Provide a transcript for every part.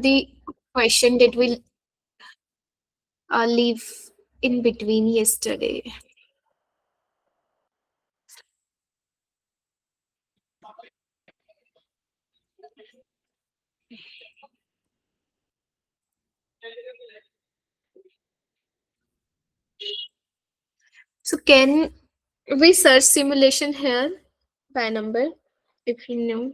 the question that will leave in between yesterday. So can we search simulation here by number if you know?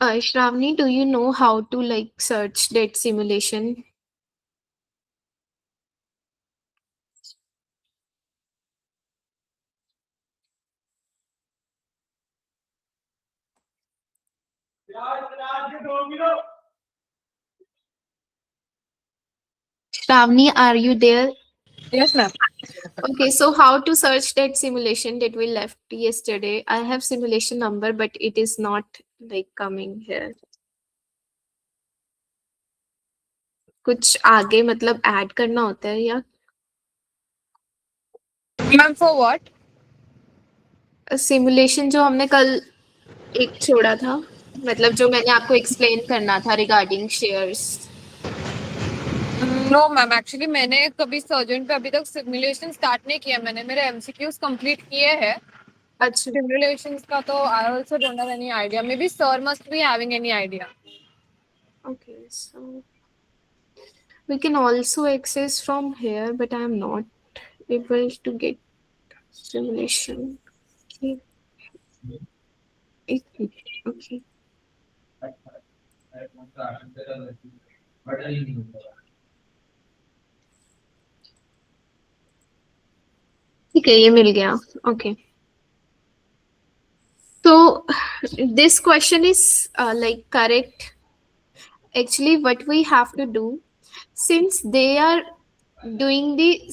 Shravani, do you know how to like search that simulation? Shravani, are you there? Yes, ma'am. Okay, so how to search that simulation that we left yesterday? I have simulation number, but it is not like coming here. कुछ आगे मतलब add करना होता है या Ma'am, for what? Simulation जो हमने कल एक छोड़ा था, मतलब जो मैंने आपको एक्सप्लेन करना था regarding shares. No ma'am, actually मैंने कभी सर्जन पे अभी तक सिमुलेशन स्टार्ट नहीं किया. मैंने मेरे एमसीक्यूज कंप्लीट किए हैं. अच्छा. सिमुलेशंस का तो I also don't have any idea. May be sir must be having any idea. Okay, so we can also access from here, but I am not able to get simulation. Okay. Okay. ठीक है, ये मिल गया. Okay. So this question is like correct. Actually, what we have to do, since they are doing the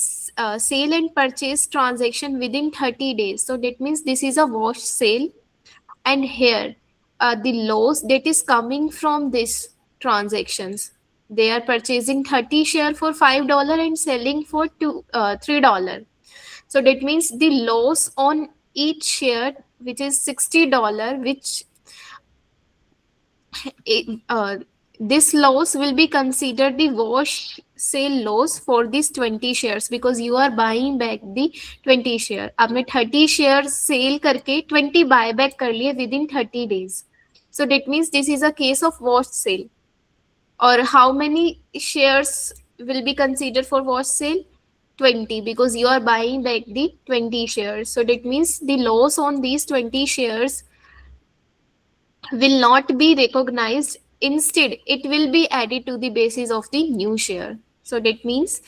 sale and purchase transaction within 30 days, so that means this is a wash sale, and here the loss that is coming from this transactions, they are purchasing 30 share for $5 and selling for $3. So that means the loss on each share, which is $60, which uh, this loss will be considered the wash sale loss for these 20 shares, because you are buying back the 20 share. आपने 30 shares sale करके 20 buy back कर लिए within 30 days. So that means this is a case of wash sale. Or how many shares will be considered for wash sale? 20, because you are buying back the 20 shares. So that means the loss on these 20 shares will not be recognized. Instead, it will be added to the basis of the new share. So that means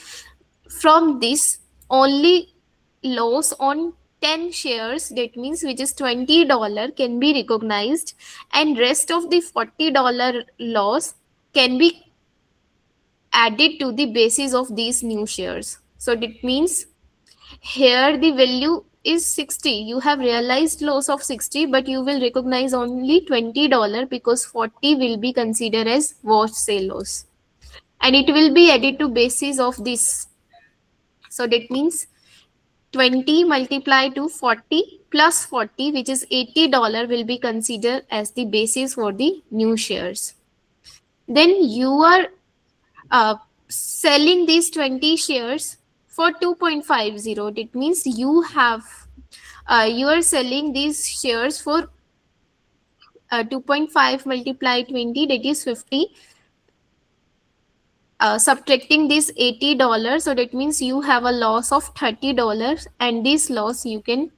from this, only loss on 10 shares, that means which is $20, can be recognized, and rest of the $40 loss can be added to the basis of these new shares. So that means here the value is 60. You have realized loss of 60, but you will recognize only $20 because 40 will be considered as wash sale loss. And it will be added to basis of this. So that means 20 multiplied to 40 plus 40, which is $80, will be considered as the basis for the new shares. Then you are selling these 20 shares for 2.50. It means you are selling these shares for 2.5 multiplied 20, that is 50. Subtracting this $80, so that means you have a loss of $30, and this loss you can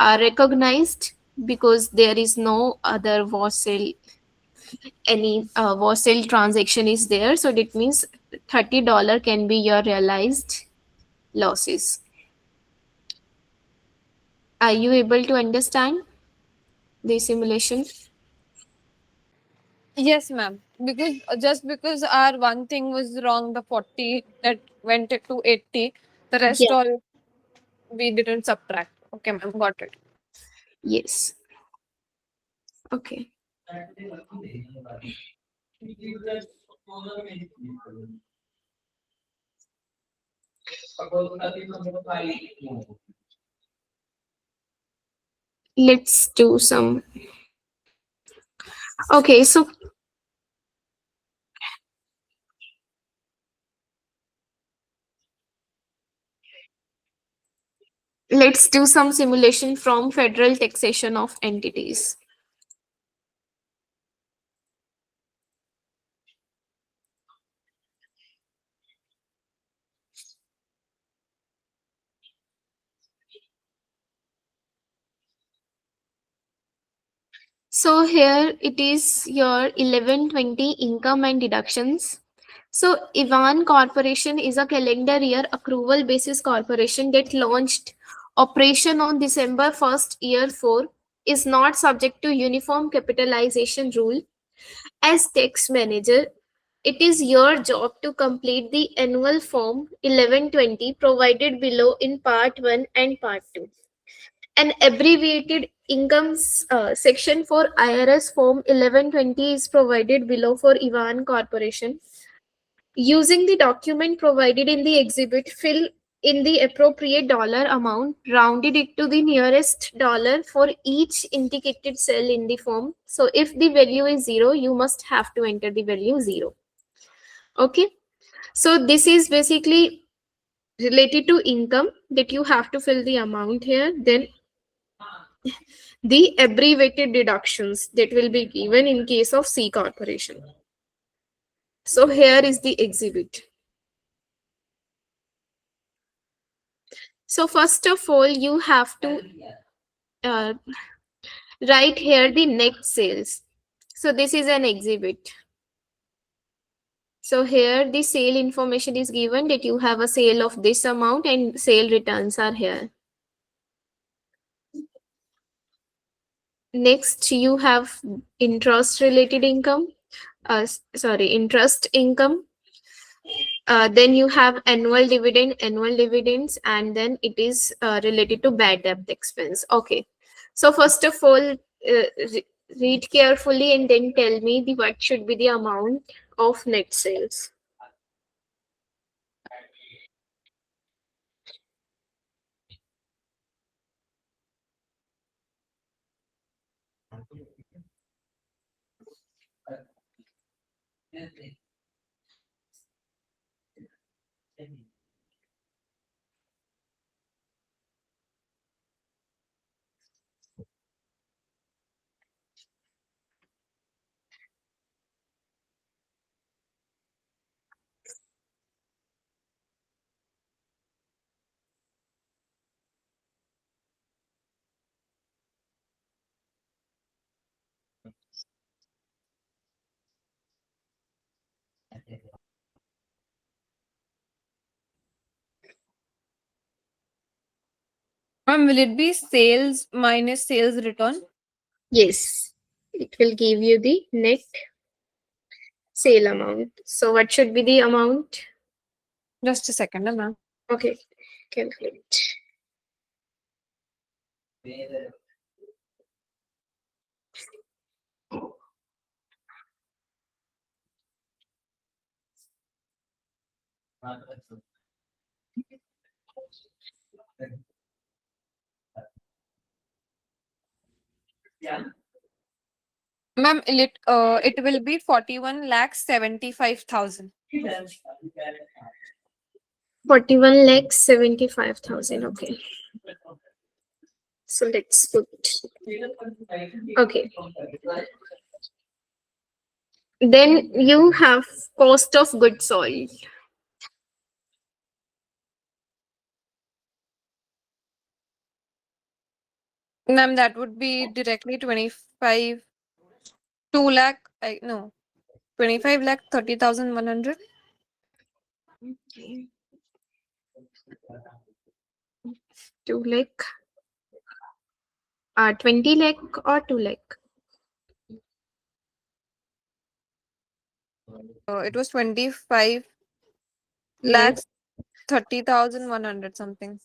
recognized because there is no other wash sale, any wash sale transaction is there. So that means $30 can be your realized losses. Are you able to understand the simulation? Yes, ma'am. Because just because our one thing was wrong, the 40 that went to 80, the rest Yeah. all we didn't subtract. Okay, ma'am, got it. Yes. Okay. Let's do some. Okay, so let's do some simulation from federal taxation of entities. So here it is your 1120 income and deductions. So Ivan Corporation is a calendar year accrual basis corporation that launched operation on December 1st, year 4, is not subject to uniform capitalization rule. As tax manager, it is your job to complete the annual form 1120 provided below in part 1 and part 2. An abbreviated income section for IRS form 1120 is provided below for Ivan Corporation. Using the document provided in the exhibit, fill in the appropriate dollar amount, rounded it to the nearest dollar for each indicated cell in the form. So if the value is 0, you must have to enter the value 0. Okay. So this is basically related to income, that you have to fill the amount here. Then the abbreviated deductions that will be given in case of C corporation. So here is the exhibit. So first of all, you have to uh, write here the net sales. So this is an exhibit. So here the sale information is given, that you have a sale of this amount and sale returns are here. Next, you have interest related income. Interest income. Then you have annual dividends, and then it is related to bad debt expense. Okay. So first of all, read carefully and then tell me the what should be the amount of net sales. Ma'am, will it be sales minus sales return? Yes, it will give you the net sale amount. So what should be the amount? Just a second, ma'am. Okay, calculate. Ma'am, it will be 41 lakh 75,000. 41 lakhs 75,000. Okay. So let's put. Okay. Then you have cost of goods sold. Ma'am, that would be directly 25, 2 lakh, no, 25 lakh 30,100. Okay. 2 lakh 20 lakh or 2 lakh? It was 25 Yes. lakhs 30,100 something.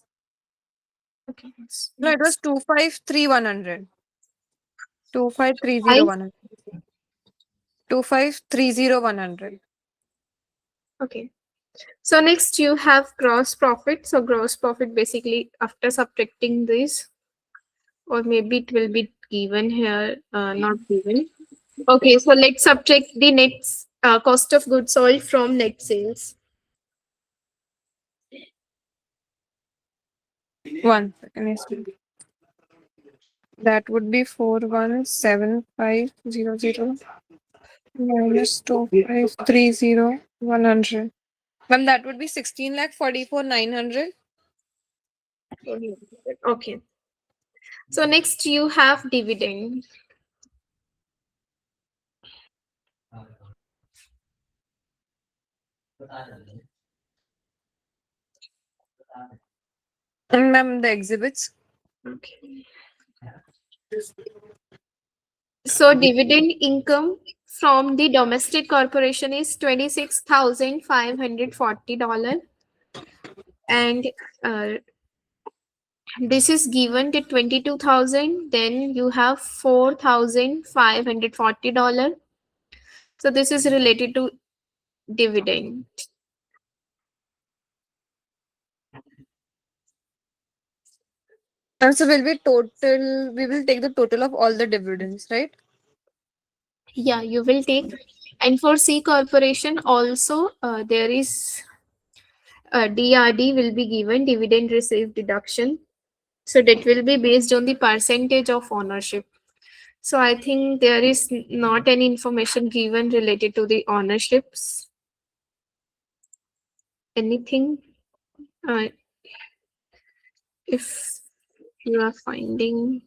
Okay. No, it was 253,100. 2530 I 100. 2530 100. okay. So next you have gross profit. So gross profit basically after subtracting this, or maybe it will be given here, not given. Okay, so let's subtract the net cost of goods sold from net sales. 1 second. Yes, ma'am. That would be 417500 minus 2530 100. Ma'am, that would be 16 lakh 44 900. Okay. So next you have dividend. And ma'am, the exhibits. Okay. So dividend income from the domestic corporation is $26,540, and uh, this is given to 22,000. Then you have $4,540. So this is related to dividend. And so we will take the total of all the dividends, right? Yeah, you will take. And for C corporation also, there is DRD will be given, dividend received deduction. So that will be based on the percentage of ownership. So I think there is not any information given related to the ownerships. Anything, uh, if you are finding.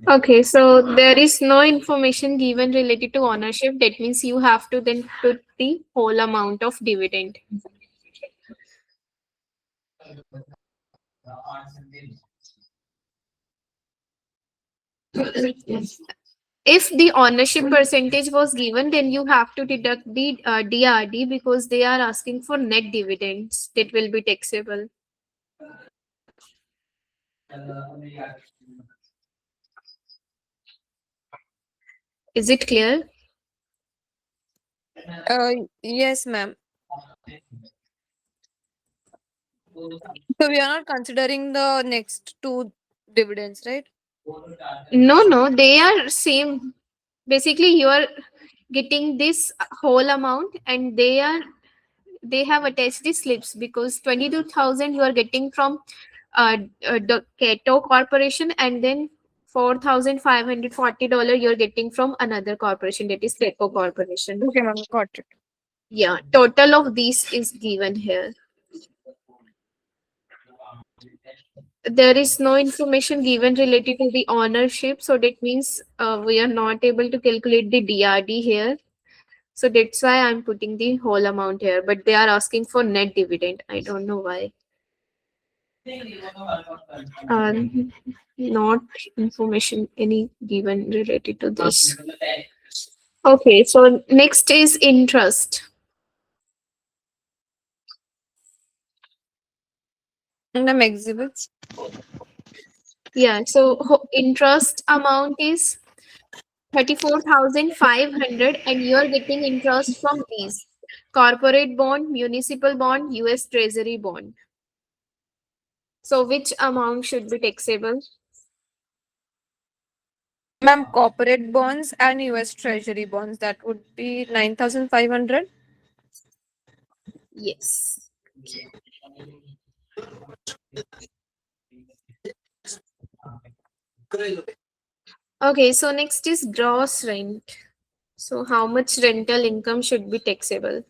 Okay, so there is no information given related to ownership. That means you have to then put the whole amount of dividend. If the ownership percentage was given, then you have to deduct the DRD because they are asking for net dividends that will be taxable. Is it clear? Yes, ma'am. So we are not considering the next two dividends, right? No, no, they are same. Basically, you are getting this whole amount, and they have attached the slips because 22,000 you are getting from the Cato Corporation, and then $4,540 you're getting from another corporation, that is Cato Corporation. Okay, ma'am, got it. Yeah, total of these is given here. There is no information given related to the ownership, so that means we are not able to calculate the DRD here. So that's why I'm putting the whole amount here, but they are asking for net dividend. I don't know why. Not information any given related to this. Okay, so next is interest. And the exhibits. Yeah, so interest amount is 34,500, and you are getting interest from these: corporate bond, municipal bond, US Treasury bond. So which amount should be taxable? Ma'am, corporate bonds and US Treasury bonds, that would be 9,500. Yes. Okay, so next is gross rent. So how much rental income should be taxable?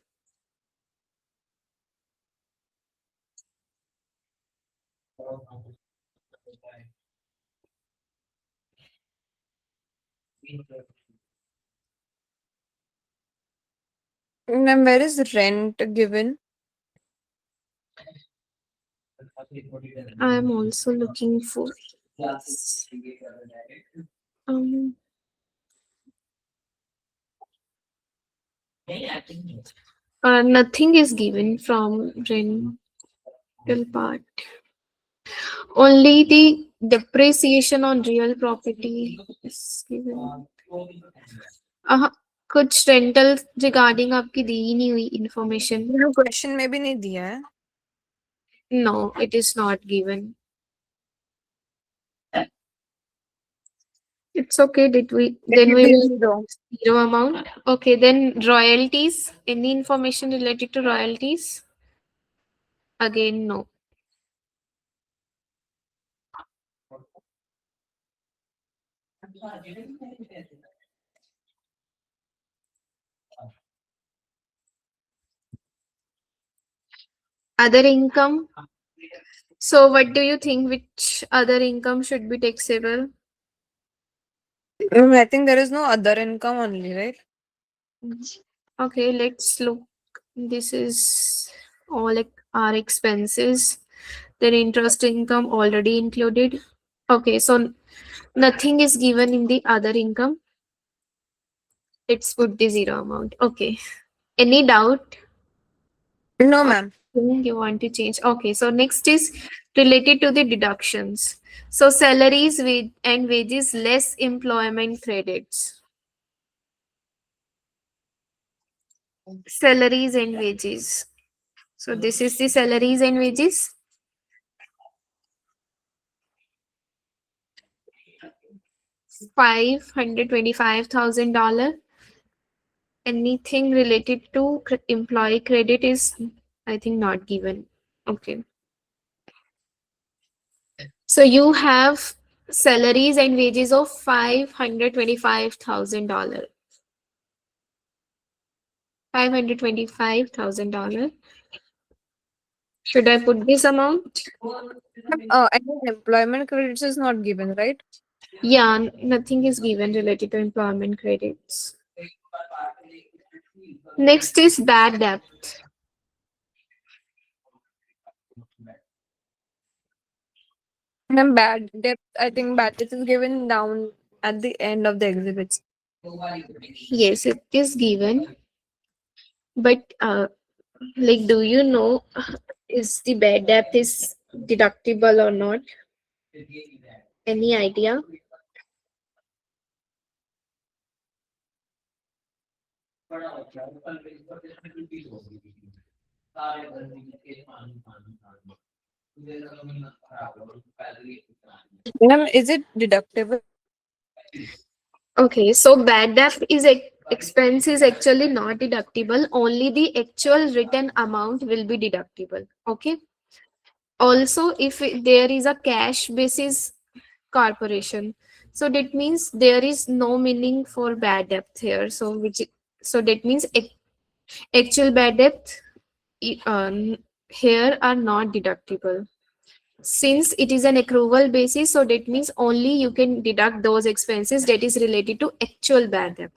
Ma'am, where is rent given? I am also looking for um nothing is given from rental part. Only the depreciation on real property is given. uh, कुछ rental regarding आपकी दी ही नहीं हुई information. Question में भी नहीं दिया है. No, it is not given. It's okay. Did we? It Then will we be will zero. zero amount. Okay. Then royalties. Any information related to royalties? Again, no. Other income. So, what do you think? Which other income should be taxable? I think there is no other income only, right? Okay, let's look. This is all our expenses. Then interest income already included. Okay, so nothing is given in the other income. Let's put the zero amount. Okay. Any doubt? No, Or ma'am. thing you want to change? Okay, so next is related to the deductions. So salaries with and wages less employment credits. Salaries and wages. So this is the salaries and wages. $525,000. Anything related to employee credit is, I think, not given. Okay. So you have salaries and wages of $525,000. $525,000. Should I put this amount? I think employment credits is not given, right? Yeah, nothing is given related to employment credits. Next is bad debt. And bad debt, I think bad debt is given down at the end of the exhibits. Yes, it is given. But like, do you know is the bad debt is deductible or not? Any idea? Ma'am, is it deductible? Okay, so bad debt is expense is actually not deductible. Only the actual written amount will be deductible. Okay. Also, if there is a cash basis corporation, so that means there is no meaning for bad debt here. So that means actual bad debt here are not deductible. Since it is an accrual basis, so that means only you can deduct those expenses that is related to actual bad debt.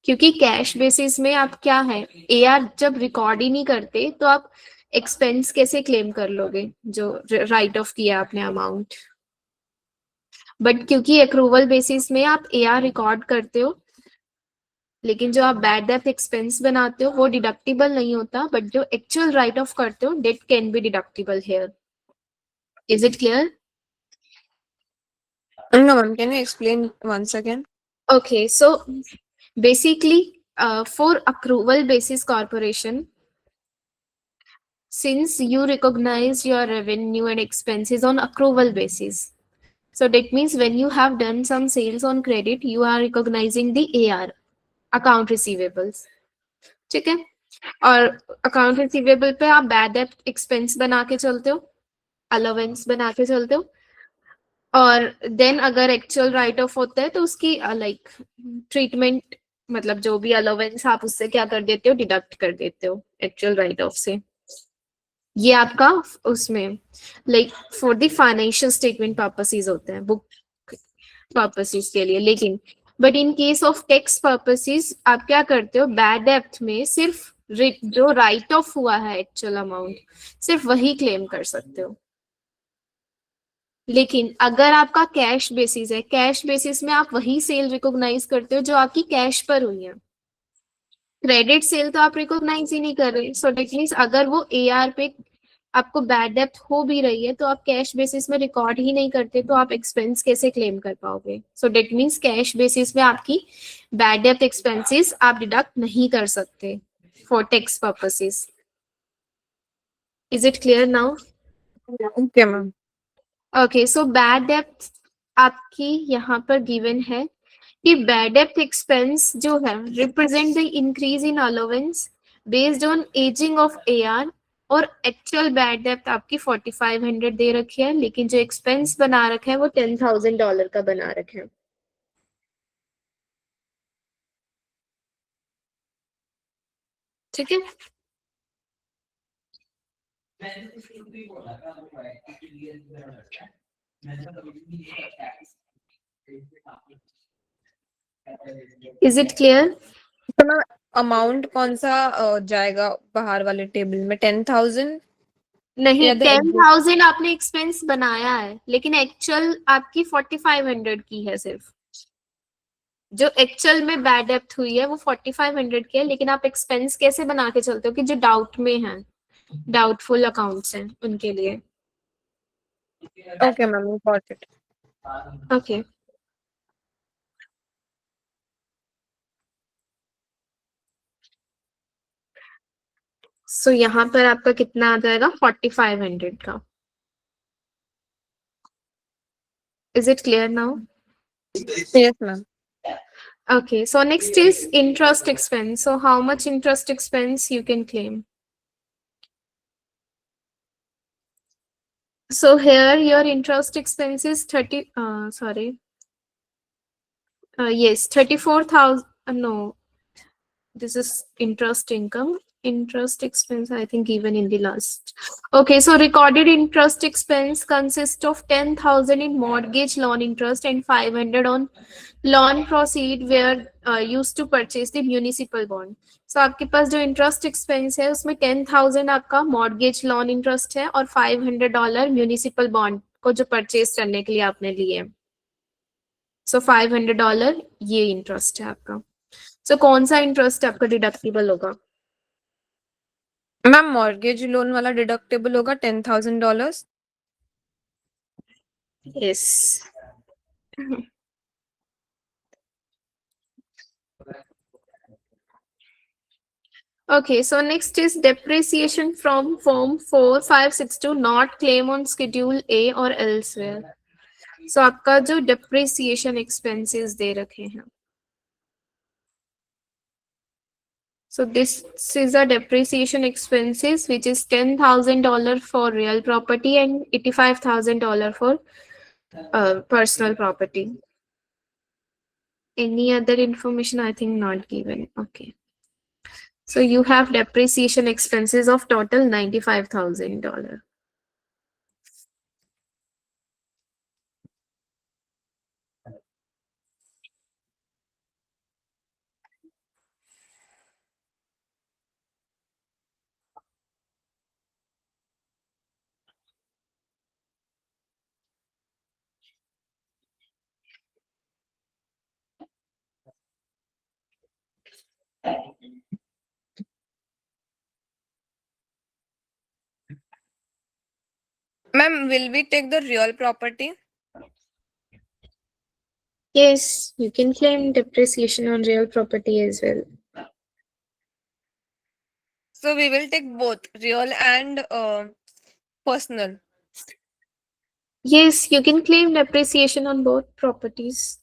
क्योंकि cash basis में आप क्या है, AR जब record ही नहीं करते तो आप एक्सपेंस कैसे क्लेम कर लोगे जो राइट ऑफ किया आपने अमाउंट. बट क्योंकि अक्रूवल बेसिस में आप एआर रिकॉर्ड करते हो, लेकिन जो आप बैड डेट एक्सपेंस बनाते हो वो डिडक्टिबल नहीं होता, बट जो एक्चुअल राइट ऑफ करते हो date can be deductible here. Is it clear? No, ma'am. Can you explain once again? Okay, so basically, for accrual basis corporation, since you recognize your revenue and expenses on accrual basis, so that means when you have done some sales on credit, you are recognizing the AR, account receivables. ठीक है. और account receivable पे आप bad debt expense बना के चलते हो, allowance बना के चलते हो, और देन अगर एक्चुअल राइट ऑफ होता है तो उसकी लाइक ट्रीटमेंट, मतलब जो भी अलाउंस आप उससे क्या कर देते हो, डिडक्ट कर देते हो एक्चुअल राइट ऑफ से. ये आपका उसमें like for the financial statement purposes होते हैं, बुक पर्पसेस के लिए. लेकिन but in case of tax purposes आप क्या करते हो, बैड डेप्थ में सिर्फ जो राइट ऑफ हुआ है एक्चुअल अमाउंट सिर्फ वही क्लेम कर सकते हो। लेकिन अगर आपका कैश बेसिस है, कैश बेसिस में आप वही सेल रिकॉग्नाइज करते हो जो आपकी कैश पर हुई है। क्रेडिट सेल तो आप रिकॉग्नाइज ही नहीं कर रहे, सो डेट मीन्स अगर वो एआर पे आपको बैड डेप्थ हो भी रही है तो आप कैश बेसिस में रिकॉर्ड ही नहीं करते, तो आप एक्सपेंस कैसे क्लेम कर पाओगे। सो डेट मीन्स कैश बेसिस में आपकी बैड डेप्थ एक्सपेंसेस आप डिडक्ट नहीं कर सकते for tax purposes. Is it clear now? Okay ma'am. Okay, so bad depth आपकी यहाँ पर गिवन है कि बैड डेप्थ एक्सपेंस जो है represent the increase in allowance based on ageing of AR, और एक्चुअल बैड डेप्थ आपकी 4500 दे रखी है, लेकिन जो एक्सपेंस बना रखा है वो $10,000 का बना रखा है। ठीक है। Is it clear? तो मैम अमाउंट कौन सा जाएगा बाहर वाले टेबल में, 10,000 नहीं, या द 10,000 आपने एक्सपेंस बनाया है, लेकिन एक्चुअल आपकी 4500 की है सिर्फ। जो एक्चुअल में बैड डेप्थ हुई है वो 4500 की है, लेकिन आप एक्सपेंस कैसे बना के चलते हो कि जो डाउट में है, डाउटफुल अकाउंट्स हैं उनके लिए। Okay ma'am, got it. Okay, so यहाँ पर आपका कितना आ जाएगा, 4500 का। Is it clear now? Yes ma'am. Okay, so next is interest expense. So how much interest expense you can claim? So here your interest expense is 30, sorry, yes, 34,000, no, this is interest income. Interest expense, I think even in the last. Okay, so recorded interest expense consists of 10,000 in mortgage loan interest and 500 on loan proceed where used to purchase the municipal bond. So आपके पास जो interest expense है उसमें 10,000 आपका mortgage loan interest है और $500 municipal bond को जो purchase करने के लिए आपने लिए। So $500 ये interest है आपका। So कौन सा interest आपका deductible होगा? मैम मॉर्गेज लोन वाला डिडक्टेबल होगा $10,000। Yes. Okay, so next is depreciation from form 4562 not claim on schedule A or elsewhere. So आपका जो depreciation expenses दे रखे हैं. So this is a depreciation expenses which is $10,000 for real property and $85,000 for personal property. Any other information? I think not given. Okay. So you have depreciation expenses of total $95,000. Ma'am, will we take the real property? Yes, you can claim depreciation on real property as well. So we will take both real and personal. Yes, you can claim depreciation on both properties.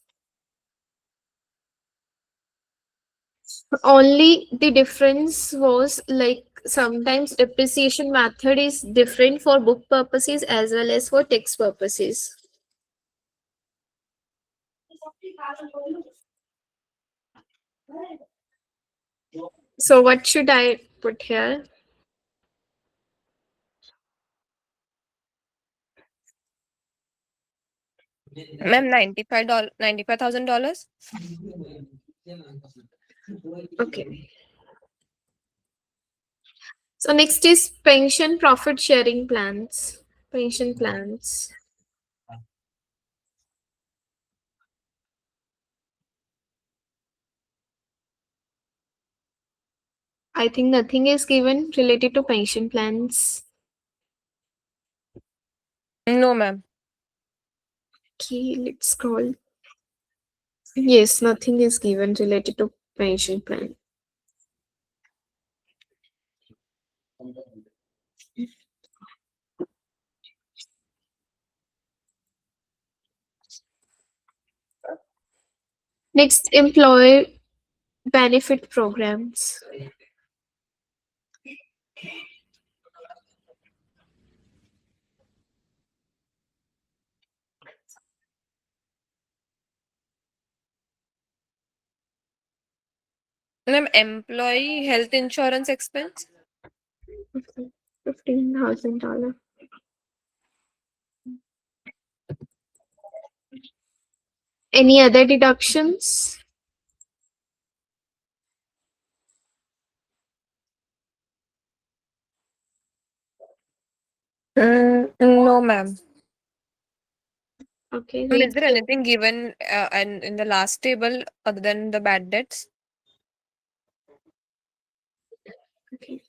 Only the difference was like sometimes depreciation method is different for book purposes as well as for text purposes. So what should I put here? Ma'am, $95,000. Okay. So next is pension profit sharing plans. Pension plans. I think nothing is given related to pension plans. No, ma'am. Okay, let's scroll. Yes, nothing is given related to pension plan. Next, employee benefit programs. Ma'am, employee health insurance expense. Okay, $15,000. Any other deductions? No, ma'am. Okay, Ma'am, read is there the. anything given in the last table other than the bad debts? Okay.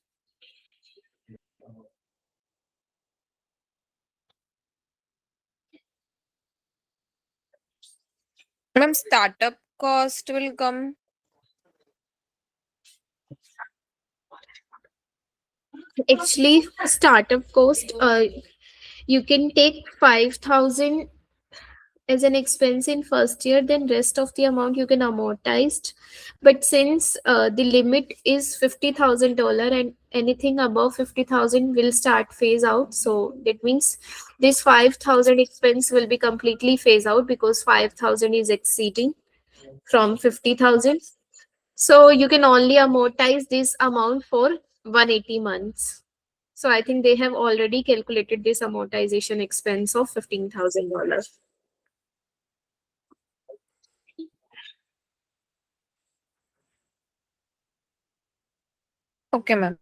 Ma'am, startup cost will come. Actually, startup cost, you can take 5,000 as an expense in first year, then rest of the amount you can amortized. But since the limit is $50,000 and anything above 50,000 will start phase out, so that means this 5,000 expense will be completely phase out because 5,000 is exceeding from 50,000. So you can only amortize this amount for 180 months. So I think they have already calculated this amortization expense of $15,000. Okay, ma'am.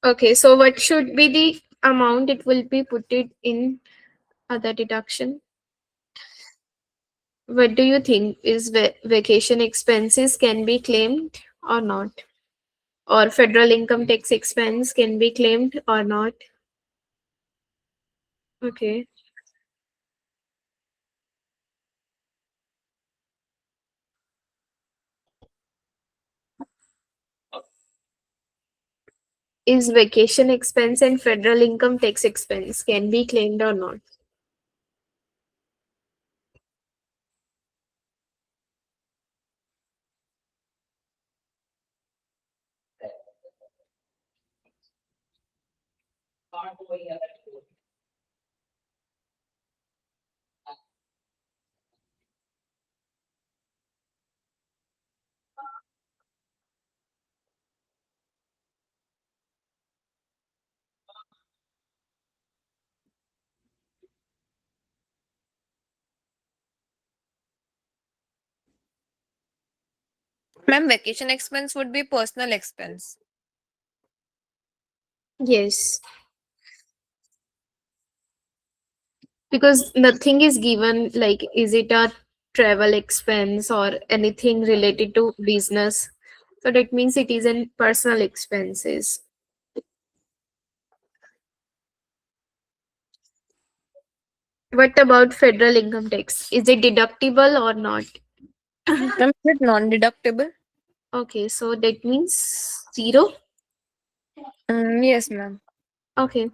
Okay, so what should be the amount it will be put it in other deduction? What do you think is vacation expenses can be claimed or not? Or federal income tax expense can be claimed or not? Okay. Is vacation expense and federal income tax expense can be claimed or not? Ma'am, vacation expense would be personal expense. Yes, because nothing is given like is it a travel expense or anything related to business. So that means it is in personal expenses. What about federal income tax? Is it deductible or not? Ma'am, is it non-deductible? Okay, so that means zero. Yes, ma'am. Okay.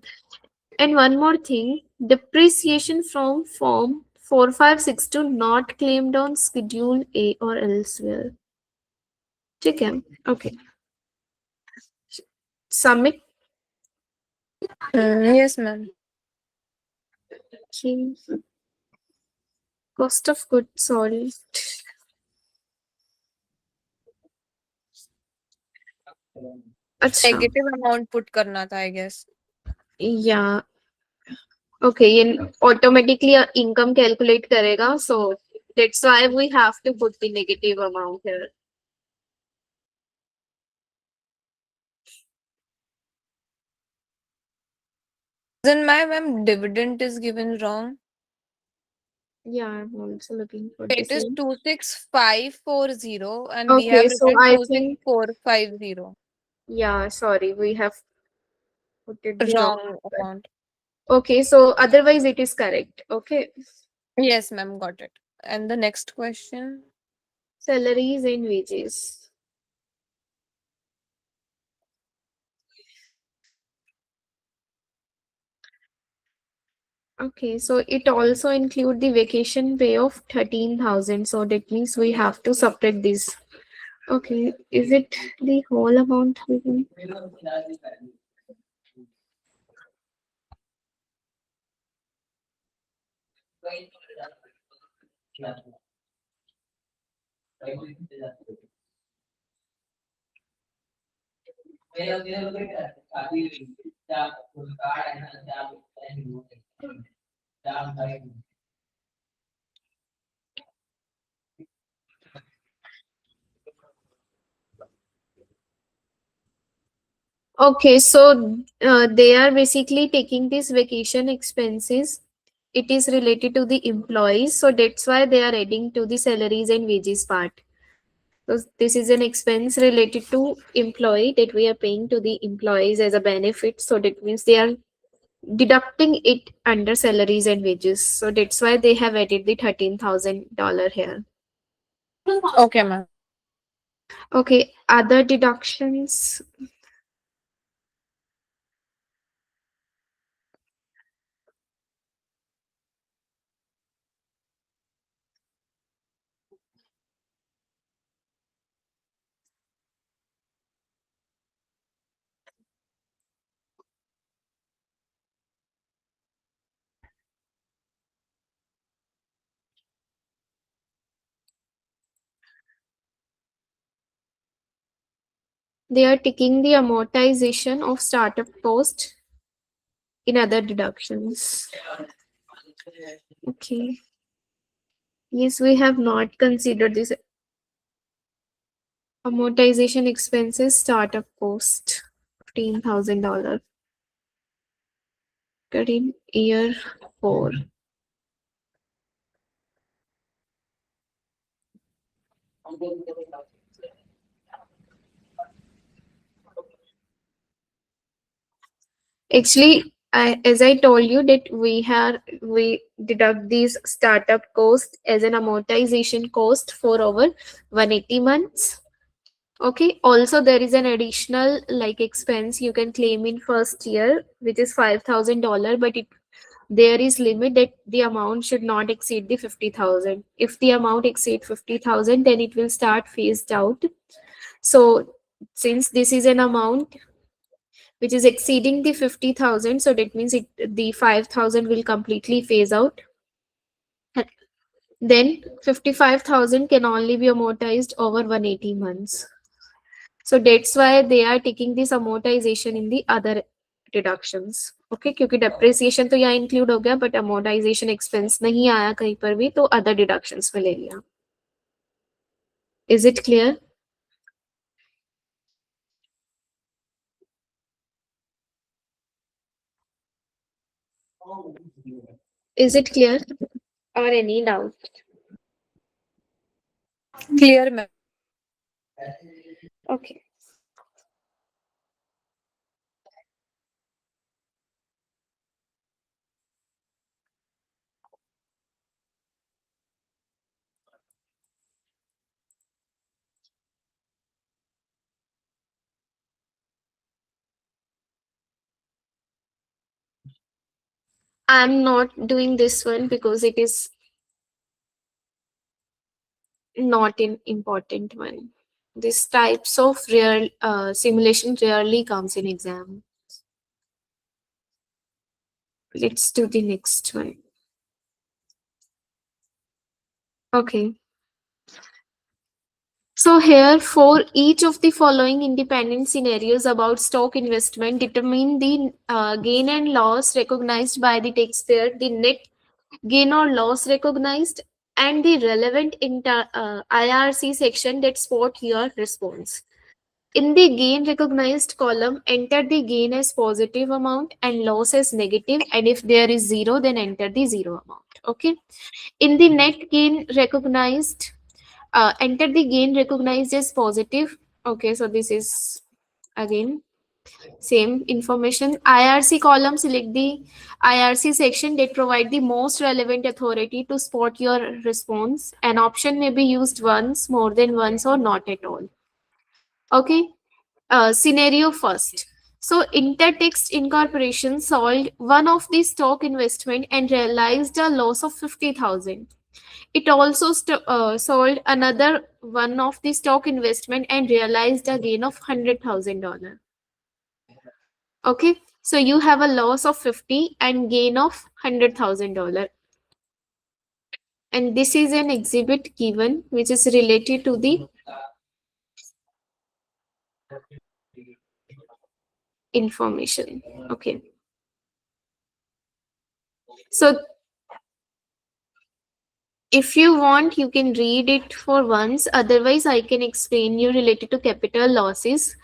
And one more thing, depreciation from form 4562 not claimed on schedule A or elsewhere. ठीक है? Okay. Submit. Yes, ma'am. Okay. Cost of goods sold. अच्छा. Negative amount put करना था, I guess. Yeah. Okay, in automatically income calculate karega, so that's why we have to put the negative amount here. Then my ma'am dividend is given wrong. Yeah, I'm also looking for the It is same. 26540 and we have Okay, so written I think 26450. yeah, sorry, we have put it the wrong Wrong number. amount. Okay, so otherwise it is correct. Okay. Yes, ma'am, got it. And the next question. Salaries and wages. Okay, so it also include the vacation pay of 13,000. So that means we have to subtract this. Okay, is it the whole amount? Okay, so they are basically taking these vacation expenses. It is related to the employees, so that's why they are adding to the salaries and wages part. So this is an expense related to employee that we are paying to the employees as a benefit. So that means they are deducting it under salaries and wages. So that's why they have added the $13,000 here. Okay, ma'am. Okay, other deductions. They are taking the amortization of startup cost in other deductions. Okay. Yes, we have not considered this amortization expenses startup cost $15,000 in year 4. Actually, as I told you that we deduct these startup cost as an amortization cost for over 180 months. Okay. Also, there is an additional like expense you can claim in first year, which is $5,000, but it there is limit that the amount should not exceed the 50,000. If the amount exceed 50,000, then it will start phased out. So since this is an amount which is exceeding the 50,000, so that means the 5,000 will completely phase out. And then 55,000 can only be amortized over 180 months. So that's why they are taking this amortization in the other deductions. Okay, क्योंकि depreciation तो यहाँ include हो गया, but amortization expense नहीं आया कहीं पर भी, तो other deductions में ले लिया. Is it clear? Is it clear? Or any doubt? Clear, ma'am. Okay. I'm not doing this one because it is not an important one. These types of real simulation rarely comes in exam. Let's do the next one. Okay. So here, for each of the following independent scenarios about stock investment, determine the gain and loss recognized by the taxpayer, the net gain or loss recognized, and the relevant IRC section that support your response. In the gain recognized column, enter the gain as positive amount and loss as negative, and if there is zero, then enter the zero amount. Okay. In the net gain recognized, enter the gain recognized as positive. Okay, so this is again same information. IRC column, select the IRC section that provide the most relevant authority to spot your response. An option may be used once, more than once, or not at all. Okay. Scenario first. So Intertext Incorporation sold one of the stock investment and realized a loss of 50,000. It also sold another one of the stock investment and realized a gain of $100,000. Okay, so you have a loss of 50 and gain of $100,000. And this is an exhibit given which is related to the information. Okay, so if you want, you can read it for once. Otherwise, I can explain you related to capital losses.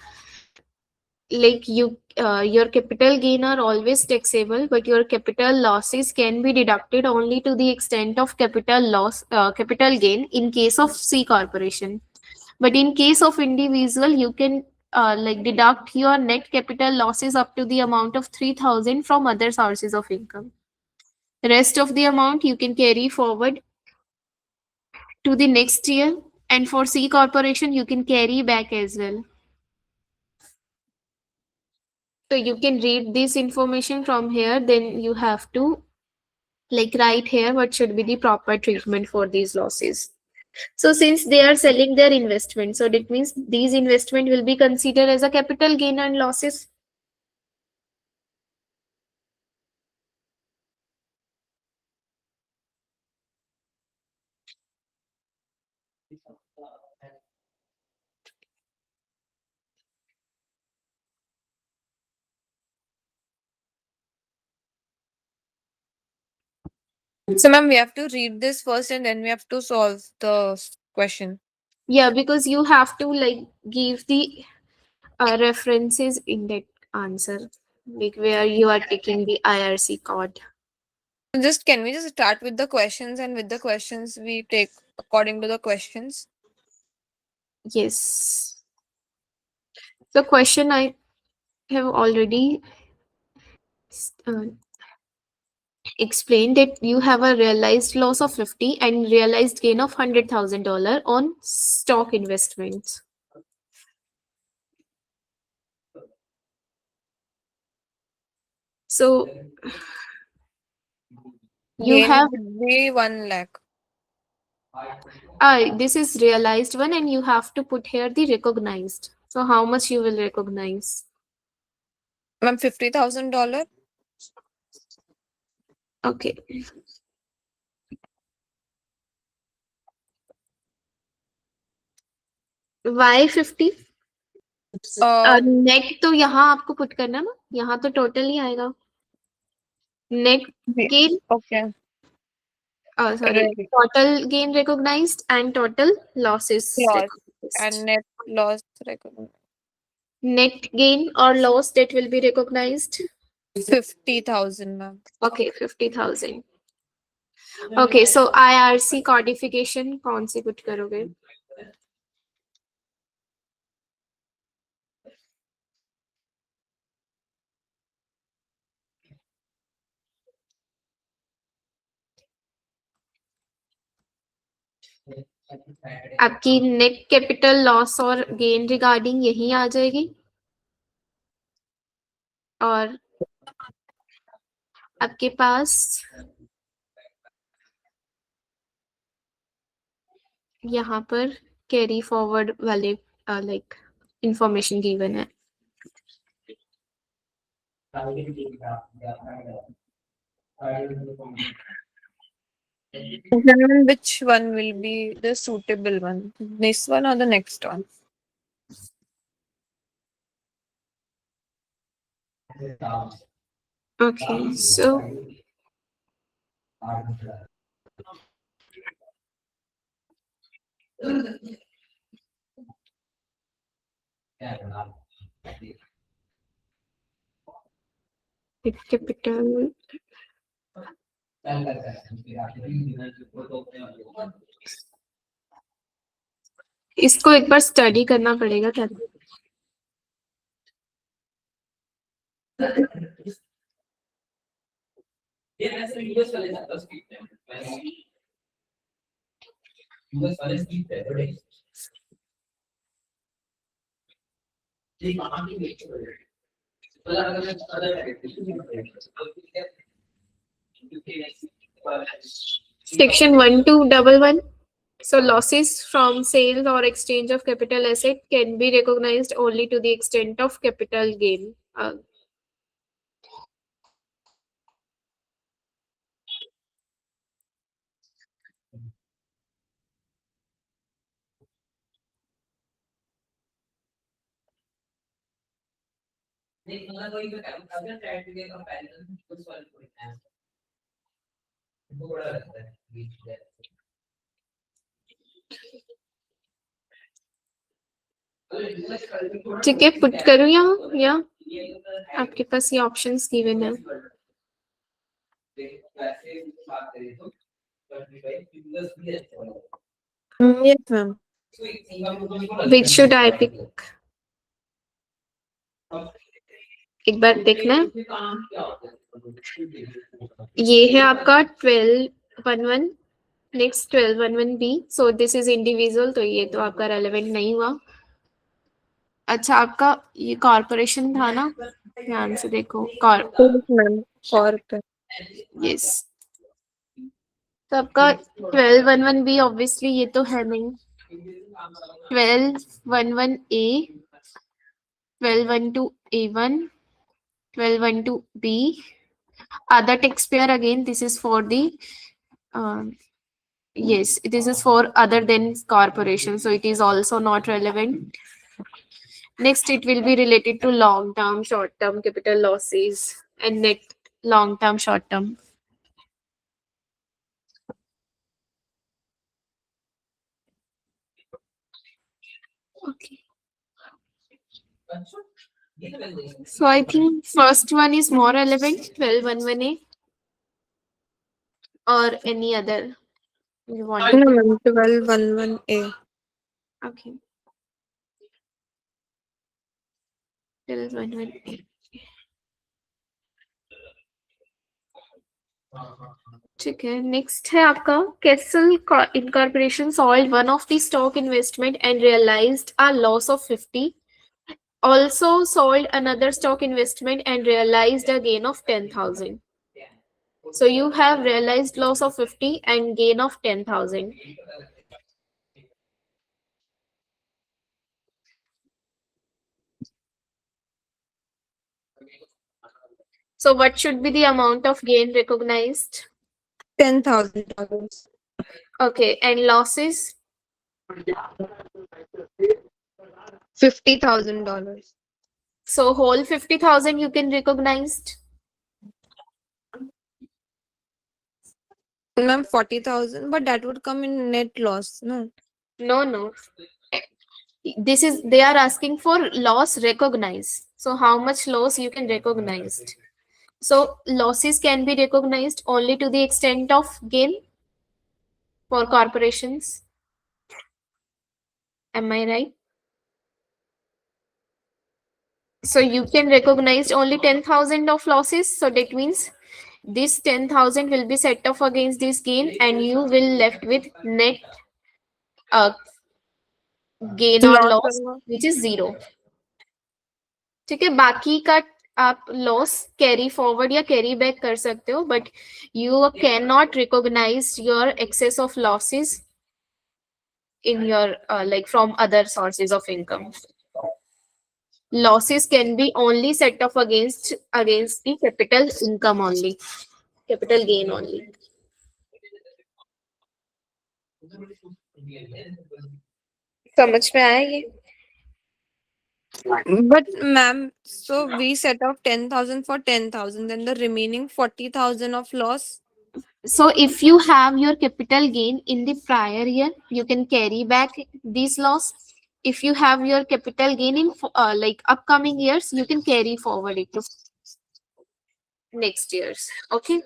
Like your capital gain are always taxable, but your capital losses can be deducted only to the extent of capital gain in case of C corporation. But in case of individual, you can like deduct your net capital losses up to the amount of 3,000 from other sources of income. The rest of the amount you can carry forward to the next year, and for C corporation you can carry back as well. So you can read this information from here, then you have to like write here what should be the proper treatment for these losses. So since they are selling their investment, so that means these investment will be considered as a capital gain and losses. So, ma'am, we have to read this first and then we have to solve the question. Yeah, because you have to like give the references in that answer, like where you are taking the IRC code. Just can we just start with the questions, and with the questions we take according to the questions? Yes. The question I have already uh, explained that you have a realized loss of 50 and realized gain of $100,000 on stock investments. So you Gain have would be 1 lakh. this is realized one and you have to put here the recognized. So how much you will recognize? Ma'am, $50,000. Okay. Why 50? Uh, net तो यहाँ आपको put करना ना, यहाँ तो total ही आएगा. Net gain, okay. sorry, total gain recognized and total losses Loss recognized. and net loss recognized. Net gain or loss that will be recognized. 50,000, ma'am. Okay, 50,000. Okay, so IRC codification कौन सी put करोगे? आपकी net capital loss और gain regarding यही आ जाएगी और आपके पास यहाँ पर कैरी फॉरवर्ड वाले लाइक इंफॉर्मेशन गिवन है. Then which one will be the suitable one? This one or the next one? Okay, so capital. इसको एक बार स्टडी करना पड़ेगा क्या? Section 1211. So losses from sales or exchange of capital asset can be recognized only to the extent of capital gain. ठीक है, put करूँ यहाँ या आपके पास ये ऑप्शंस गिवन है? Yes, ma'am. Which should I pick? एक बार देखना ये है आपका 1211 next 1211B. So this is individual, तो ये तो आपका रेलेवेंट नहीं हुआ. अच्छा, आपका ये कॉर्पोरेशन था ना, ध्यान से देखो. Yes, ma'am. Corporate. यस, तो आपका 1211B ऑब्वियसली ये तो है नहीं. 1211A, 1212A1, 1212B. Other taxpayer, again this is for the yes, this is for other than corporation, so it is also not relevant. Next, it will be related to long term, short term capital losses and net long term, short term. Okay. So I think first one is more relevant, 1211A, or any other you want. No, ma'am. 1211A. Okay. 1211A. ठीक है, next है आपका castle incorporation sold one of the stock investment and realised a loss of 50. Also sold another stock investment and realized a gain of 10,000. So you have realized loss of 50 and gain of 10,000. So what should be the amount of gain recognized? $10,000. Okay, and losses? $50,000. So whole 50,000 you can recognize. Ma'am, 40,000, but that would come in net loss, no? No. This is, they are asking for loss recognized. So how much loss you can recognize? So losses can be recognized only to the extent of gain for corporations. Am I right? So you can recognize only 10,000 of losses. So that means this 10,000 will be set off against this gain and you will left with net gain or loss which is 0. ठीक है, बाकी का आप loss carry forward या carry back कर सकते हो, but you can not recognise your excess of losses in your like from other sources of income. Losses can be only set off against the capital income only, capital gain only. समझ में आया ये? But ma'am, so we set off 10,000 for 10,000, then the remaining 40,000 of loss. So if you have your capital gain in the prior year, you can carry back these loss. If you have your capital gain in like upcoming years, you can carry forward it to next years. Okay.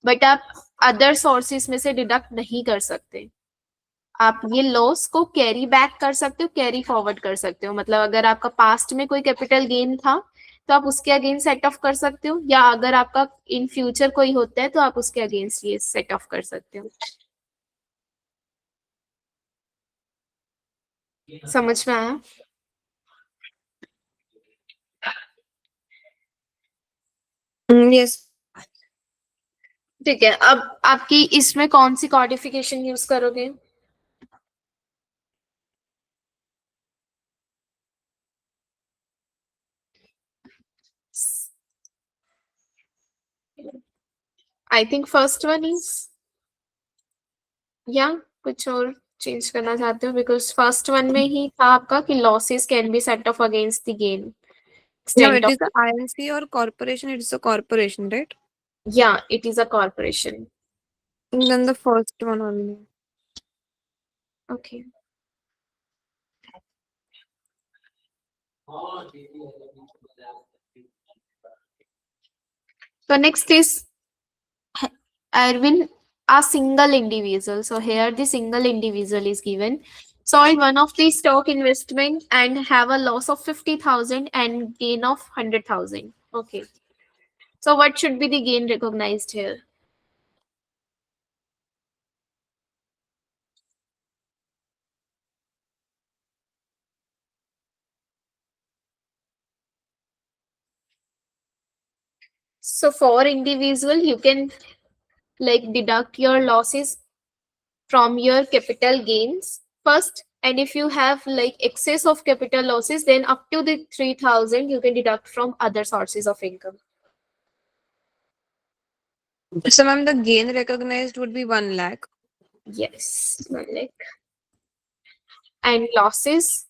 But आप other sources में से deduct नहीं कर सकते. आप ये loss को carry back कर सकते हो, कैरी फॉरवर्ड कर सकते हो. मतलब अगर आपका पास्ट में कोई कैपिटल गेन था तो आप उसके अगेंस्ट सेट ऑफ कर सकते हो, या अगर आपका इन फ्यूचर कोई होता है तो आप उसके अगेंस्ट ये सेट ऑफ कर सकते हो. समझ में आया? Yes. ठीक है. अब आपकी इसमें कौन सी कॉडिफिकेशन यूज करोगे? I think first one is, या कुछ और चेंज करना चाहते हो? बिकॉज फर्स्ट वन में ही था आपका कि losses can be set of against the gain No, extent it of. is a INC or corporation. It is a corporation, right? Yeah, it is a corporation. Then the first one only. Okay. So next is Erwin, a single individual. So here the single individual is given. Sold one of the stock investment and have a loss of 50,000 and gain of 100,000. Okay. So what should be the gain recognized here? So for individual, you can like deduct your losses from your capital gains first, and if you have like excess of capital losses, then up to the 3,000 you can deduct from other sources of income. So, ma'am, the gain recognized would be 1 lakh. Yes, like, and losses,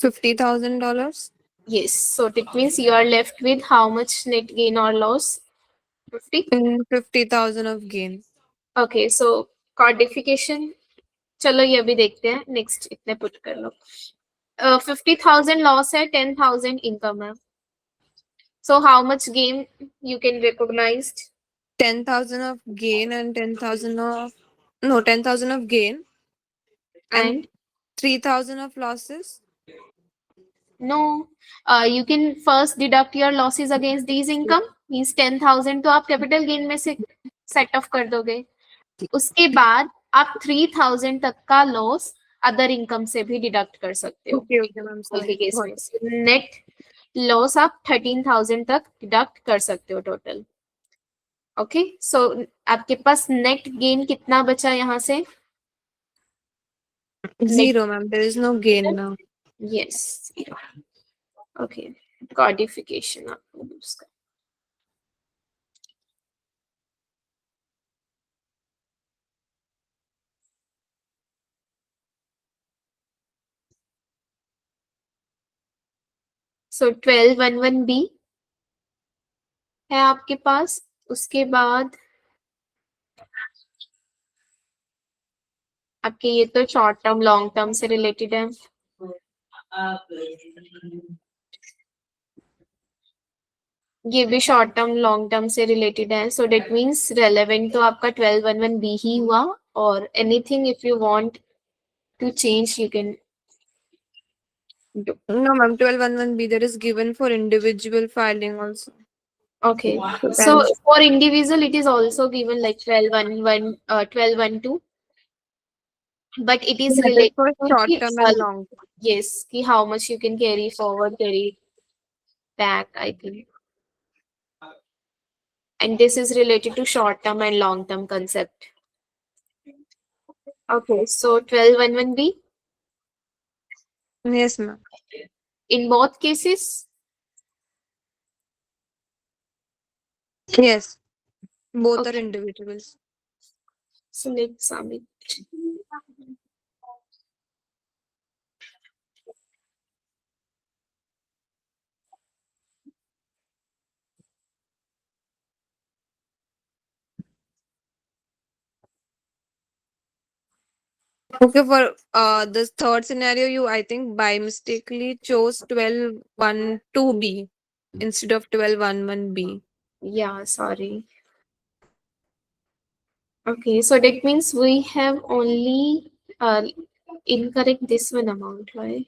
$50,000. yes, so it means you are left with how much net gain or loss? 50. And 50,000 of gain. Okay, so codification, चलो ये अभी देखते हैं. Next इतने put कर लो. 50,000 loss है, 10,000 income है. So how much gain you can recognize? 10,000 of gain and 10,000 of. No, 10,000 of gain and And 3,000 of losses. no, you can first deduct your losses against these income. Means 10,000 तो आप capital gain में से set off कर दोगे. उसके बाद आप 3,000 तक का loss other income से भी deduct कर सकते हो. Okay, okay, ma'am. Sorry. Case Got में it. net loss आप 13,000 तक deduct कर सकते हो total. Okay, so आपके पास net gain कितना बचा यहाँ से? Zero, ma'am. There is no gain now. Yes, zero. Okay, codification आपको use करना. सो 1211B है आपके पास. उसके बाद आपके ये तो शॉर्ट टर्म लॉन्ग टर्म से रिलेटेड है. ये भी शॉर्ट टर्म लॉन्ग टर्म से रिलेटेड है. सो डेट मीन्स रेलेवेंट तो आपका 1211B ही हुआ. और anything if you want to change you can do. No, ma'am. 1211B, there is given for individual filing also. Okay, so Then for individual it is also given like 1211 1212, but it is that is related for to short the, term and long term. yes, ki how much you can carry forward, carry back, I think. And this is related to short term and long term concept. Okay, so 1211B Yes, ma'am. in both cases. Yes. Both are Okay, individuals. select submit. Okay, for this third scenario, you I think by mistakenly chose 12.1.2b instead of 12.1.1b. Yeah, sorry. Okay, so that means we have only incorrect this one amount, right?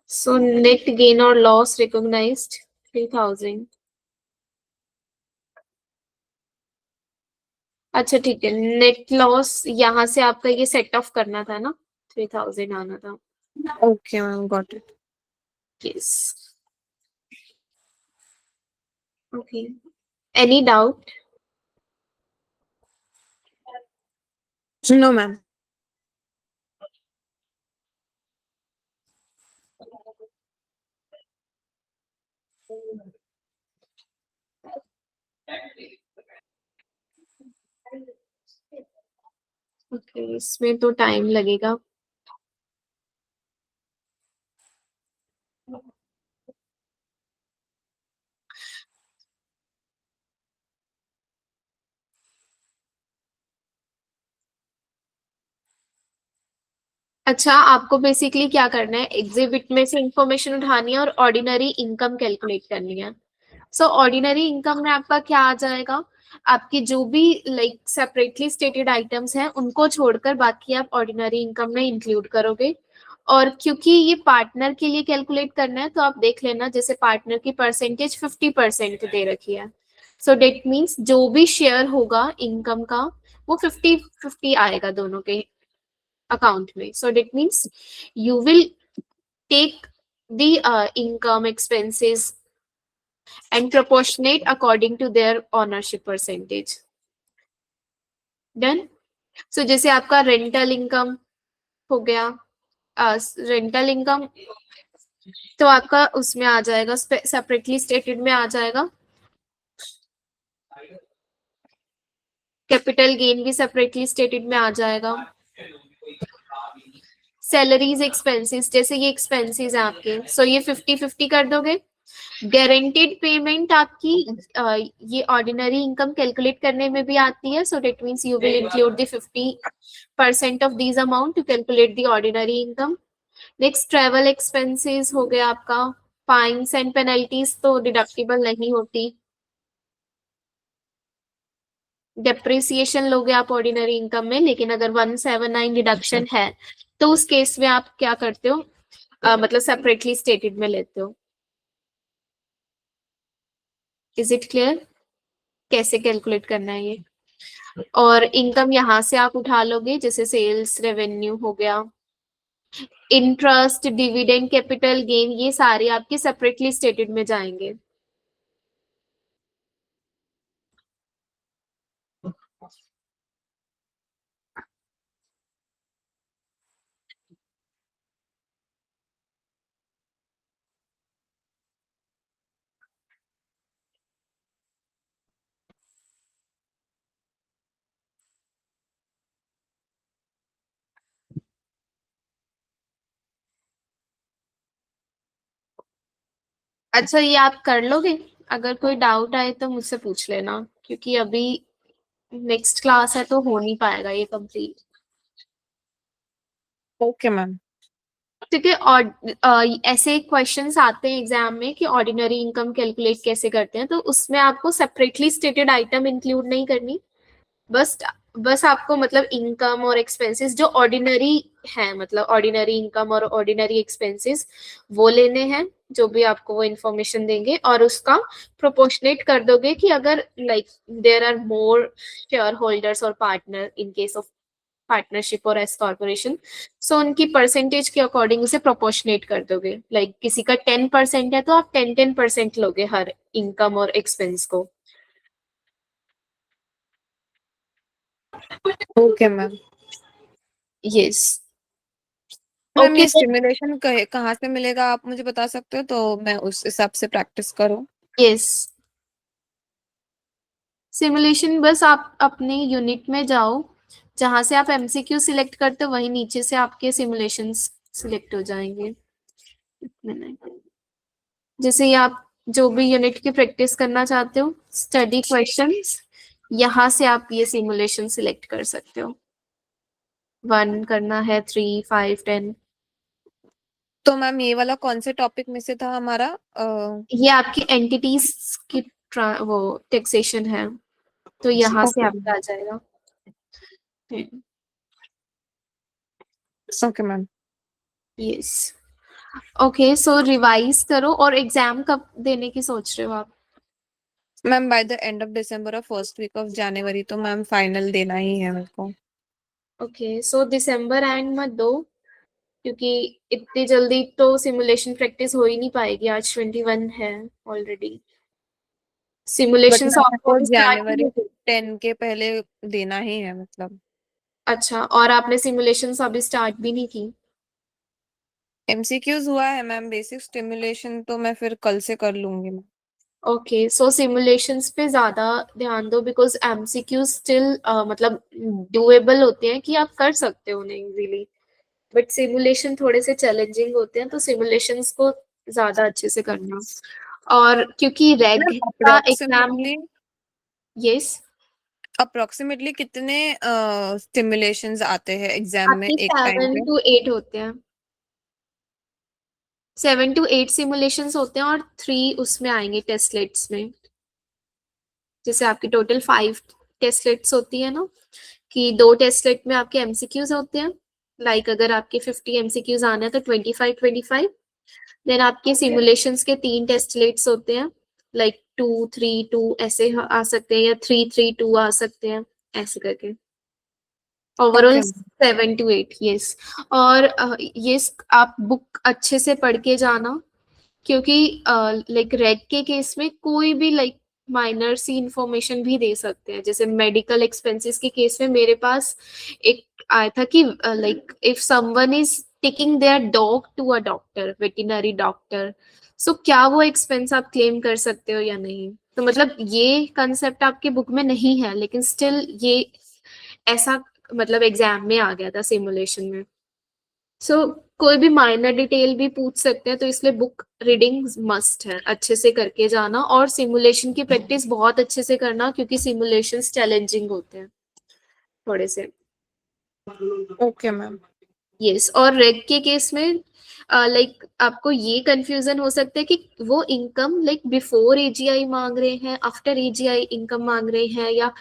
So net gain or loss recognized 3,000. अच्छा ठीक है, net loss यहाँ से आपका ये set of करना था ना, 3,000 आना था. Okay, ma'am, got it. Yes. Okay. Any doubt? No, ma'am. Okay, इसमें तो टाइम लगेगा. अच्छा, आपको बेसिकली क्या करना है, एग्जिबिट में से इंफॉर्मेशन उठानी है और ऑर्डिनरी इनकम कैलकुलेट करनी है. सो ऑर्डिनरी इनकम में आपका क्या आ जाएगा, आपकी जो भी लाइक सेपरेटली स्टेटेड आइटम्स हैं उनको छोड़कर बाकी आप ऑर्डिनरी इनकम में इंक्लूड करोगे. और क्योंकि ये पार्टनर के लिए कैलकुलेट करना है तो आप देख लेना, जैसे पार्टनर की परसेंटेज 50% दे रखी है. सो डेट मीन्स जो भी शेयर होगा इनकम का वो 50-50 आएगा दोनों के अकाउंट में. So that means you will take the income expenses and proportionate according to their ownership percentage. Done. So जैसे आपका रेंटल इनकम हो गया, रेंटल इनकम तो आपका उसमें आ जाएगा, सेपरेटली स्टेटेड में आ जाएगा. कैपिटल गेन भी सेपरेटली स्टेटेड में आ जाएगा. सैलरीज एक्सपेंसेस, जैसे ये एक्सपेंसेस हैं आपके, सो ये 50-50 कर दोगे. गारंटीड पेमेंट आपकी ये ऑर्डिनरी इनकम कैलकुलेट करने में भी आती है. So that means you will include the 50% of these amount to calculate the ordinary income. Next travel expenses हो गया आपका. फाइन्स एंड पेनल्टीज तो डिडक्टिबल नहीं होती. डेप्रिसिएशन लोगे आप ऑर्डिनरी इनकम में, लेकिन अगर 179 डिडक्शन है तो उस केस में आप क्या करते हो, मतलब सेपरेटली स्टेटेड में लेते हो. इज इट क्लियर कैसे कैलकुलेट करना है ये. और इनकम यहाँ से आप उठा लोगे, जैसे सेल्स रेवेन्यू हो गया, इंटरेस्ट डिविडेंड कैपिटल गेन, ये सारे आपके सेपरेटली स्टेटेड में जाएंगे. अच्छा, ये आप कर लोगे, अगर कोई डाउट आए तो मुझसे पूछ लेना, क्योंकि अभी नेक्स्ट क्लास है तो हो नहीं पाएगा ये कंप्लीट. Okay, ma'am. ठीक है. और ऐसे क्वेश्चंस आते हैं एग्जाम में कि ऑर्डिनरी इनकम कैलकुलेट कैसे करते हैं, तो उसमें आपको सेपरेटली स्टेटेड आइटम इंक्लूड नहीं करनी. बस बस आपको मतलब इनकम और एक्सपेंसेस जो ऑर्डिनरी है, मतलब ऑर्डिनरी इनकम और ऑर्डिनरी एक्सपेंसेस वो लेने हैं, जो भी आपको वो इन्फॉर्मेशन देंगे, और उसका प्रोपोर्शनेट कर दोगे कि अगर like there are more share holders और partner in case of partnership और एस कॉर्पोरेशन, सो उनकी परसेंटेज के अकॉर्डिंग उसे प्रोपोर्शनेट कर दोगे. लाइक किसी का 10% है तो आप 10-10% लोगे हर इनकम और एक्सपेंस को. Okay, ma'am. Yes. Ma'am okay ये देन. स्टिमुलेशन कहाँ से मिलेगा, आप मुझे बता सकते हो तो मैं उस हिसाब से प्रैक्टिस करूँ. यस. सिमुलेशन बस आप अपने यूनिट में जाओ, जहाँ से आप एमसीक्यू सिलेक्ट करते हो वहीं नीचे से आपके सिमुलेशंस सिलेक्ट हो जाएंगे। एक मिनट। जैसे ही आप जो भी यूनिट की प्रैक्टिस करना चाहते हो, स्टडी क्वेश्चंस, यहाँ से आप ये सिमुलेशन सिलेक्ट कर सकते हो। 1 करना है, 3, 5, 10। तो मैम ये वाला कौन से टॉपिक में से था हमारा? ये आपकी एंटिटीज की वो टैक्सेशन है, तो यहाँ से ओके आपका आ जाएगा। Okay ma'am. Yes. Okay, so revise करो। और एग्जाम कब देने की सोच रहे हो आप? Ma'am by the end of December और फर्स्ट वीक ऑफ जनवरी, तो मैम फाइनल देना ही है मेरे को। ओके, सो दिसंबर एंड मत दो, क्योंकि इतनी जल्दी तो सिमुलेशन प्रैक्टिस हो ही नहीं पाएगी। आज 21 है ऑलरेडी। बट सिमुलेशन मैम मेरे को सॉफ्टवेयर स्टार्ट ही जनवरी नहीं हुई। 10 के पहले देना ही है मतलब। अच्छा, और आपने सिमुलेशन अभी स्टार्ट भी नहीं की? एमसीक्यूज हुआ है मैम, बेसिक स्टिमुलेशन तो मैं फिर कल से कर लूंगी मैं। ओके, सो सिमुलेशंस पे ज्यादा ध्यान दो, बिकॉज एमसीक्यू स्टिल मतलब डुएबल होते हैं कि आप कर सकते हो उन्हें इजीली, बट सिमुलेशन थोड़े से चैलेंजिंग होते हैं, तो सिमुलेशंस को ज्यादा अच्छे से करना। और क्योंकि रेग मैम का एग्जाम, अप्रोक्सीमेटली यस, अप्रोक्सीमेटली कितने स्टिमुलेशंस आते हैं एग्जाम में आपके एक टाइम 7 पे? to 8 होते हैं। 7 to 8 सिमुलेशंस होते हैं, और 3 उसमें आएंगे टेस्टलेट्स में। जैसे आपकी टोटल 5 टेस्टलेट्स होती है ना, कि 2 टेस्टलेट में आपके एमसीक्यूज होते हैं। लाइक अगर आपके 50 एमसीक्यूज आने हैं तो 25 25। देन आपके सिमुलेशंस के 3 टेस्टलेट्स होते हैं, लाइक 2 3 2 ऐसे आ सकते हैं, या 3 3 2 आ सकते हैं, ऐसे करके। Overall okay 7 to 8, yes. और यस, आप बुक अच्छे से पढ़ के जाना, क्योंकि लाइक रेग के केस में कोई भी लाइक माइनर सी इंफॉर्मेशन भी दे सकते हैं। जैसे मेडिकल एक्सपेंसेस के केस में मेरे पास एक आया था कि like if someone is taking their dog to a doctor, veterinary doctor, so क्या वो एक्सपेंस आप क्लेम कर सकते हो या नहीं। तो मतलब ये कंसेप्ट आपके बुक में नहीं है, लेकिन स्टिल ये ऐसा मतलब एग्जाम में आ गया था सिमुलेशन में। सो कोई भी माइनर डिटेल भी पूछ सकते हैं, तो इसलिए बुक रीडिंग मस्ट है, अच्छे से करके जाना। और सिमुलेशन की प्रैक्टिस बहुत अच्छे से करना, क्योंकि सिमुलेशंस चैलेंजिंग होते हैं थोड़े से। Okay ma'am. यस। और रेग के केस में लाइक आपको ये कंफ्यूजन हो सकता है कि वो इनकम लाइक बिफोर एजीआई मांग रहे हैं, आफ्टर एजीआई इनकम मांग रहे हैं, या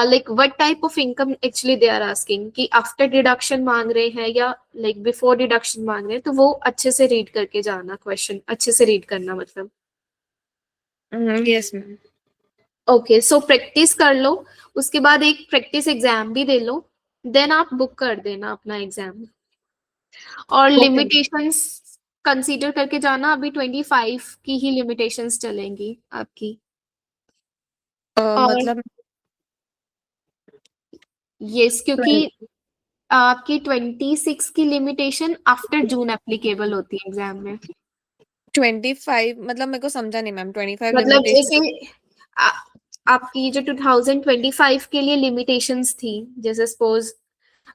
like what type of income actually they are asking, कि आफ्टर डिडक्शन मांग रहे हैं या लाइक बिफोर डिडक्शन मांग रहे हैं। तो वो अच्छे से रीड करके जाना, क्वेश्चन अच्छे से रीड करना मतलब। Yes ma'am. Okay, so practice कर लो, उसके बाद एक प्रैक्टिस एग्जाम भी दे लो, देन आप बुक कर देना अपना एग्जाम। और ओके। लिमिटेशंस कंसीडर करके जाना, अभी 25 की ही लिमिटेशंस चलेंगी आपकी। और मतलब यस, क्योंकि आपकी 26 की लिमिटेशन आफ्टर जून एप्लीकेबल होती है एग्जाम में। 25 मतलब मेरे को समझा नहीं मैम, 25 मतलब लिमिटेशन? जैसे आ, आपकी जो 2025 के लिए लिमिटेशंस थी, जैसे सपोज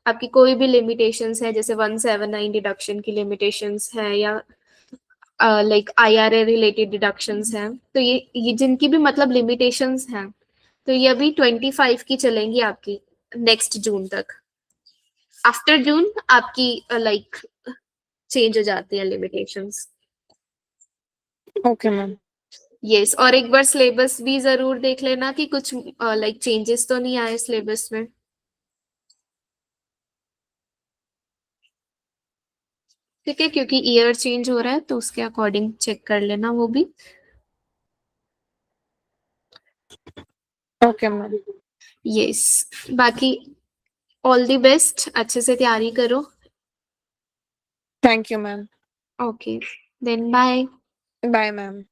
आपकी कोई भी लिमिटेशंस है, जैसे 179 डिडक्शन की लिमिटेशंस है, या लाइक आईआरए रिलेटेड डिडक्शंस हैं, तो ये जिनकी भी मतलब लिमिटेशंस हैं, तो ये अभी 25 की चलेंगी आपकी नेक्स्ट जून तक। आफ्टर जून आपकी लाइक चेंज हो जाती है लिमिटेशंस। Okay ma'am. यस। और एक बार सिलेबस भी जरूर देख लेना कि कुछ लाइक चेंजेस तो नहीं आए सिलेबस में। ठीक है, क्योंकि ईयर चेंज हो रहा है, तो उसके अकॉर्डिंग चेक कर लेना वो भी। Okay ma'am. यस। बाकी ऑल द बेस्ट, अच्छे से तैयारी करो। Thank you ma'am. Okay, then bye. Bye ma'am.